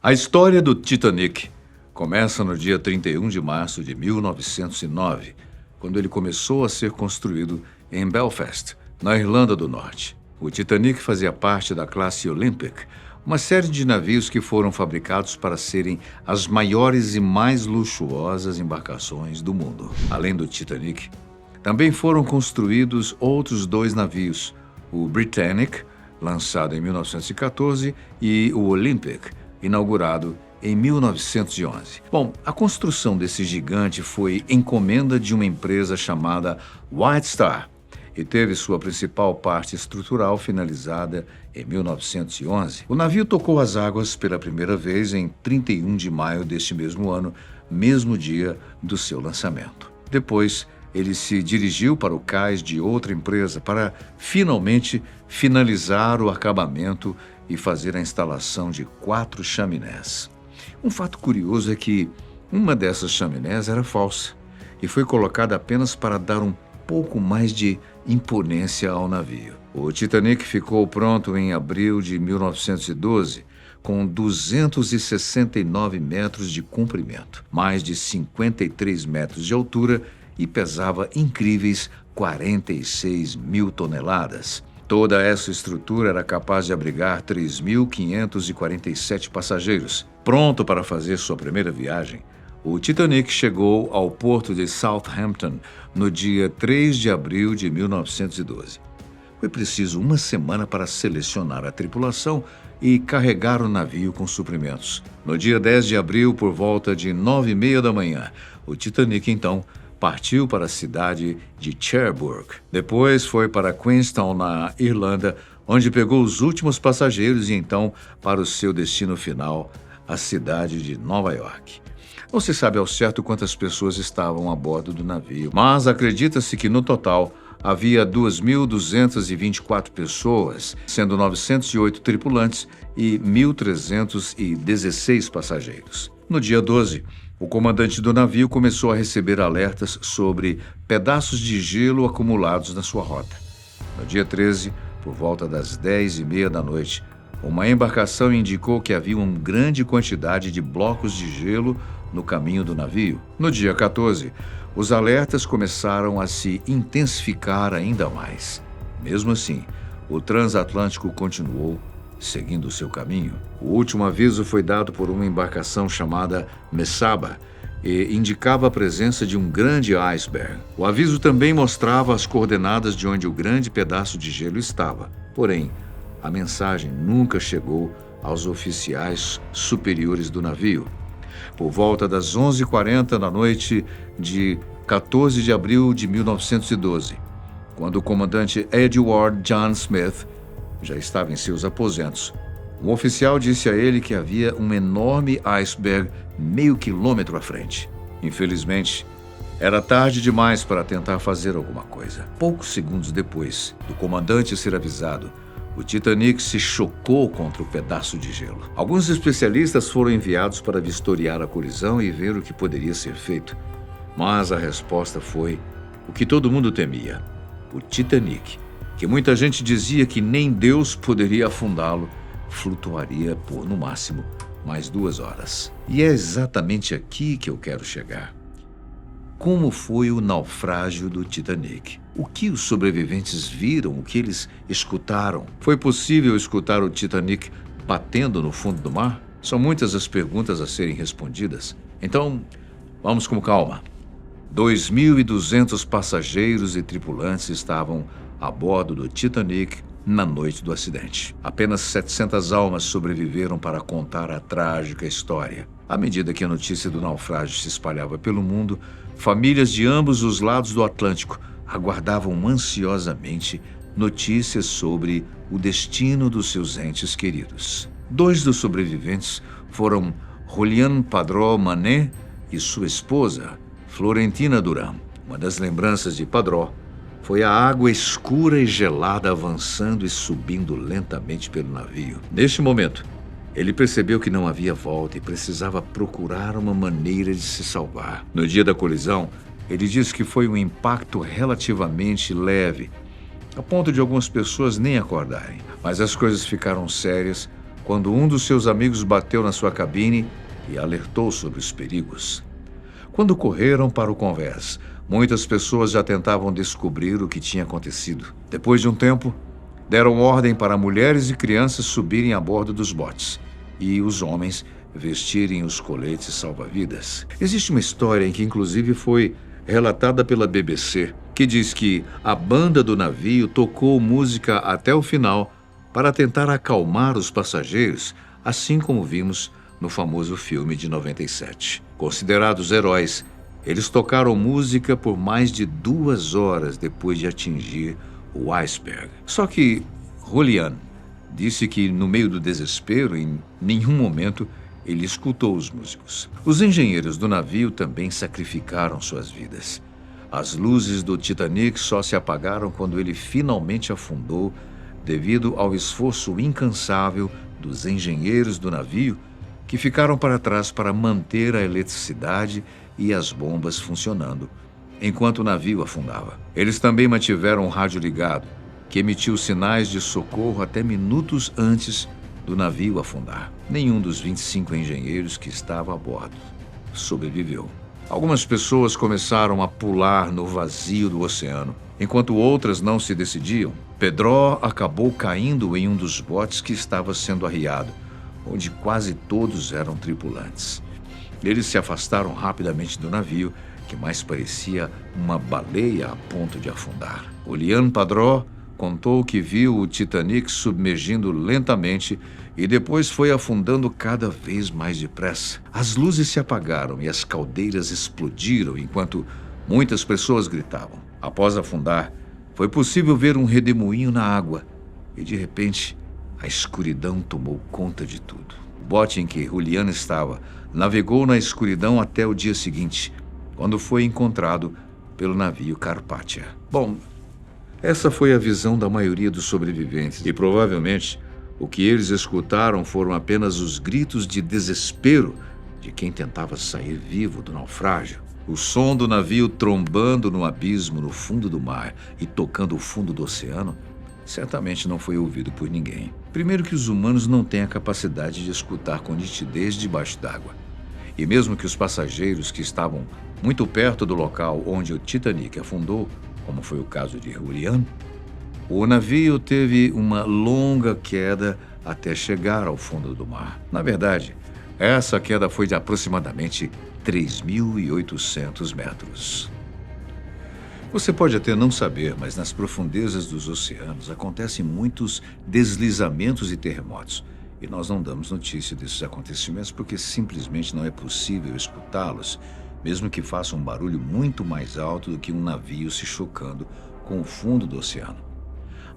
A história do Titanic começa no dia 31 de março de 1909, quando ele começou a ser construído em Belfast, na Irlanda do Norte. O Titanic fazia parte da classe Olympic, uma série de navios que foram fabricados para serem as maiores e mais luxuosas embarcações do mundo. Além do Titanic, também foram construídos outros dois navios, o Britannic, lançado em 1914, e o Olympic, inaugurado em 1911. Bom, a construção desse gigante foi encomenda de uma empresa chamada White Star e teve sua principal parte estrutural finalizada em 1911. O navio tocou as águas pela primeira vez em 31 de maio deste mesmo ano, mesmo dia do seu lançamento. Depois, ele se dirigiu para o cais de outra empresa para finalmente finalizar o acabamento e fazer a instalação de 4 chaminés. Um fato curioso é que uma dessas chaminés era falsa e foi colocada apenas para dar um pouco mais de imponência ao navio. O Titanic ficou pronto em abril de 1912, com 269 metros de comprimento, mais de 53 metros de altura e pesava incríveis 46 mil toneladas. Toda essa estrutura era capaz de abrigar 3.547 passageiros. Pronto para fazer sua primeira viagem, o Titanic chegou ao porto de Southampton no dia 3 de abril de 1912. Foi preciso uma semana para selecionar a tripulação e carregar o navio com suprimentos. No dia 10 de abril, por volta de 9h30 da manhã, o Titanic, então, partiu para a cidade de Cherbourg. Depois foi para Queenstown, na Irlanda, onde pegou os últimos passageiros e então para o seu destino final, a cidade de Nova York. Não se sabe ao certo quantas pessoas estavam a bordo do navio, mas acredita-se que no total havia 2.224 pessoas, sendo 908 tripulantes e 1.316 passageiros. No dia 12, o comandante do navio começou a receber alertas sobre pedaços de gelo acumulados na sua rota. No dia 13, por volta das 10h30 da noite, uma embarcação indicou que havia uma grande quantidade de blocos de gelo no caminho do navio. No dia 14, os alertas começaram a se intensificar ainda mais. Mesmo assim, o transatlântico continuou seguindo seu caminho. O último aviso foi dado por uma embarcação chamada Mesaba e indicava a presença de um grande iceberg. O aviso também mostrava as coordenadas de onde o grande pedaço de gelo estava. Porém, a mensagem nunca chegou aos oficiais superiores do navio. Por volta das 11h40 da noite de 14 de abril de 1912, quando o comandante Edward John Smith já estava em seus aposentos, um oficial disse a ele que havia um enorme iceberg meio quilômetro à frente. Infelizmente, era tarde demais para tentar fazer alguma coisa. Poucos segundos depois do comandante ser avisado, o Titanic se chocou contra o pedaço de gelo. Alguns especialistas foram enviados para vistoriar a colisão e ver o que poderia ser feito. Mas a resposta foi o que todo mundo temia: o Titanic, que muita gente dizia que nem Deus poderia afundá-lo, flutuaria por, no máximo, mais 2 horas. E é exatamente aqui que eu quero chegar. Como foi o naufrágio do Titanic? O que os sobreviventes viram? O que eles escutaram? Foi possível escutar o Titanic batendo no fundo do mar? São muitas as perguntas a serem respondidas. Então, vamos com calma. 2.200 passageiros e tripulantes estavam a bordo do Titanic na noite do acidente. Apenas 700 almas sobreviveram para contar a trágica história. À medida que a notícia do naufrágio se espalhava pelo mundo, famílias de ambos os lados do Atlântico aguardavam ansiosamente notícias sobre o destino dos seus entes queridos. 2 dos sobreviventes foram Julian Padró Manet e sua esposa, Florentina Duran. Uma das lembranças de Padró foi a água escura e gelada avançando e subindo lentamente pelo navio. Neste momento, ele percebeu que não havia volta e precisava procurar uma maneira de se salvar. No dia da colisão, ele disse que foi um impacto relativamente leve, a ponto de algumas pessoas nem acordarem. Mas as coisas ficaram sérias quando um dos seus amigos bateu na sua cabine e alertou sobre os perigos. Quando correram para o convés, muitas pessoas já tentavam descobrir o que tinha acontecido. Depois de um tempo, deram ordem para mulheres e crianças subirem a bordo dos botes e os homens vestirem os coletes salva-vidas. Existe uma história em que inclusive foi relatada pela BBC, que diz que a banda do navio tocou música até o final para tentar acalmar os passageiros, assim como vimos no famoso filme de 97. Considerados heróis, eles tocaram música por mais de 2 horas depois de atingir o iceberg. Só que Julian disse que, no meio do desespero, em nenhum momento ele escutou os músicos. Os engenheiros do navio também sacrificaram suas vidas. As luzes do Titanic só se apagaram quando ele finalmente afundou, devido ao esforço incansável dos engenheiros do navio, que ficaram para trás para manter a eletricidade e as bombas funcionando, enquanto o navio afundava. Eles também mantiveram o rádio ligado, que emitiu sinais de socorro até minutos antes do navio afundar. Nenhum dos 25 engenheiros que estavam a bordo sobreviveu. Algumas pessoas começaram a pular no vazio do oceano, enquanto outras não se decidiam. Pedro acabou caindo em um dos botes que estava sendo arriado, onde quase todos eram tripulantes. Eles se afastaram rapidamente do navio, que mais parecia uma baleia a ponto de afundar. Julian Padró contou que viu o Titanic submergindo lentamente e depois foi afundando cada vez mais depressa. As luzes se apagaram e as caldeiras explodiram enquanto muitas pessoas gritavam. Após afundar, foi possível ver um redemoinho na água e, de repente, a escuridão tomou conta de tudo. O bote em que Julian estava navegou na escuridão até o dia seguinte, quando foi encontrado pelo navio Carpathia. Bom, essa foi a visão da maioria dos sobreviventes e provavelmente o que eles escutaram foram apenas os gritos de desespero de quem tentava sair vivo do naufrágio. O som do navio trombando no abismo no fundo do mar e tocando o fundo do oceano certamente não foi ouvido por ninguém. Primeiro que os humanos não têm a capacidade de escutar com nitidez debaixo d'água. E mesmo que os passageiros que estavam muito perto do local onde o Titanic afundou, como foi o caso de Julian, o navio teve uma longa queda até chegar ao fundo do mar. Na verdade, essa queda foi de aproximadamente 3.800 metros. Você pode até não saber, mas nas profundezas dos oceanos acontecem muitos deslizamentos e terremotos. E nós não damos notícia desses acontecimentos porque simplesmente não é possível escutá-los, mesmo que faça um barulho muito mais alto do que um navio se chocando com o fundo do oceano.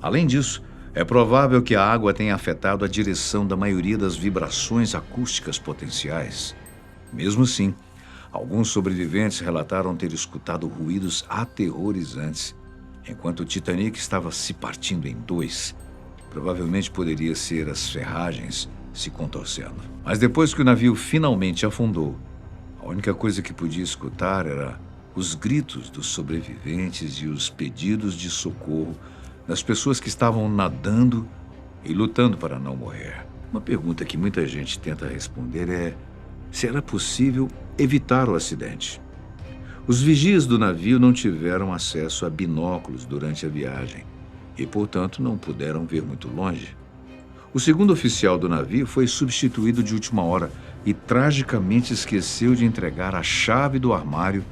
Além disso, é provável que a água tenha afetado a direção da maioria das vibrações acústicas potenciais. Mesmo assim, alguns sobreviventes relataram ter escutado ruídos aterrorizantes enquanto o Titanic estava se partindo em 2. Provavelmente poderia ser as ferragens se contorcendo. Mas depois que o navio finalmente afundou, a única coisa que podia escutar era os gritos dos sobreviventes e os pedidos de socorro das pessoas que estavam nadando e lutando para não morrer. Uma pergunta que muita gente tenta responder é se era possível evitar o acidente. Os vigias do navio não tiveram acesso a binóculos durante a viagem e, portanto, não puderam ver muito longe. O segundo oficial do navio foi substituído de última hora e tragicamente esqueceu de entregar a chave do armário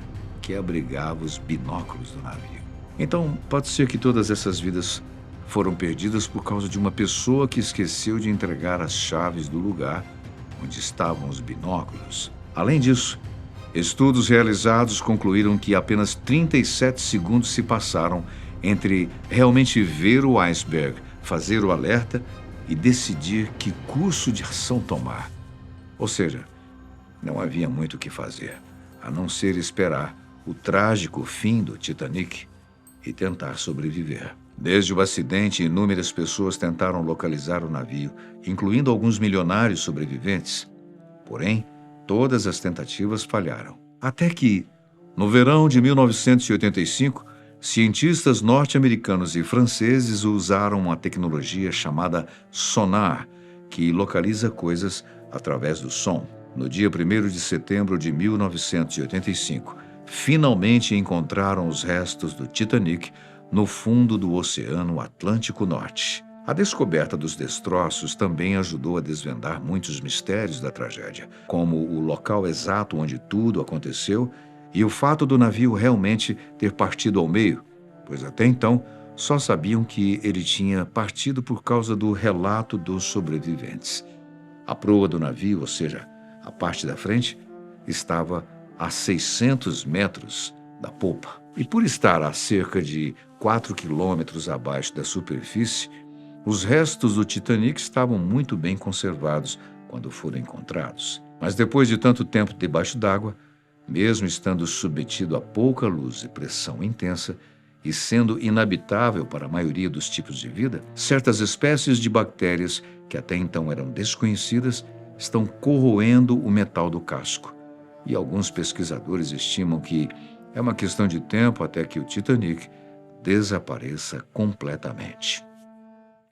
que abrigava os binóculos do navio. Então, pode ser que todas essas vidas foram perdidas por causa de uma pessoa que esqueceu de entregar as chaves do lugar onde estavam os binóculos. Além disso, estudos realizados concluíram que apenas 37 segundos se passaram entre realmente ver o iceberg, fazer o alerta e decidir que curso de ação tomar. Ou seja, não havia muito o que fazer, a não ser esperar o trágico fim do Titanic e tentar sobreviver. Desde o acidente, inúmeras pessoas tentaram localizar o navio, incluindo alguns milionários sobreviventes. Porém, todas as tentativas falharam. Até que, no verão de 1985, cientistas norte-americanos e franceses usaram uma tecnologia chamada sonar, que localiza coisas através do som. No dia 1º de setembro de 1985, finalmente encontraram os restos do Titanic no fundo do Oceano Atlântico Norte. A descoberta dos destroços também ajudou a desvendar muitos mistérios da tragédia, como o local exato onde tudo aconteceu e o fato do navio realmente ter partido ao meio, pois até então só sabiam que ele tinha partido por causa do relato dos sobreviventes. A proa do navio, ou seja, a parte da frente, estava a 600 metros da polpa. E por estar a cerca de 4 quilômetros abaixo da superfície, os restos do Titanic estavam muito bem conservados quando foram encontrados. Mas depois de tanto tempo debaixo d'água, mesmo estando submetido a pouca luz e pressão intensa, e sendo inabitável para a maioria dos tipos de vida, certas espécies de bactérias que até então eram desconhecidas estão corroendo o metal do casco. E alguns pesquisadores estimam que é uma questão de tempo até que o Titanic desapareça completamente.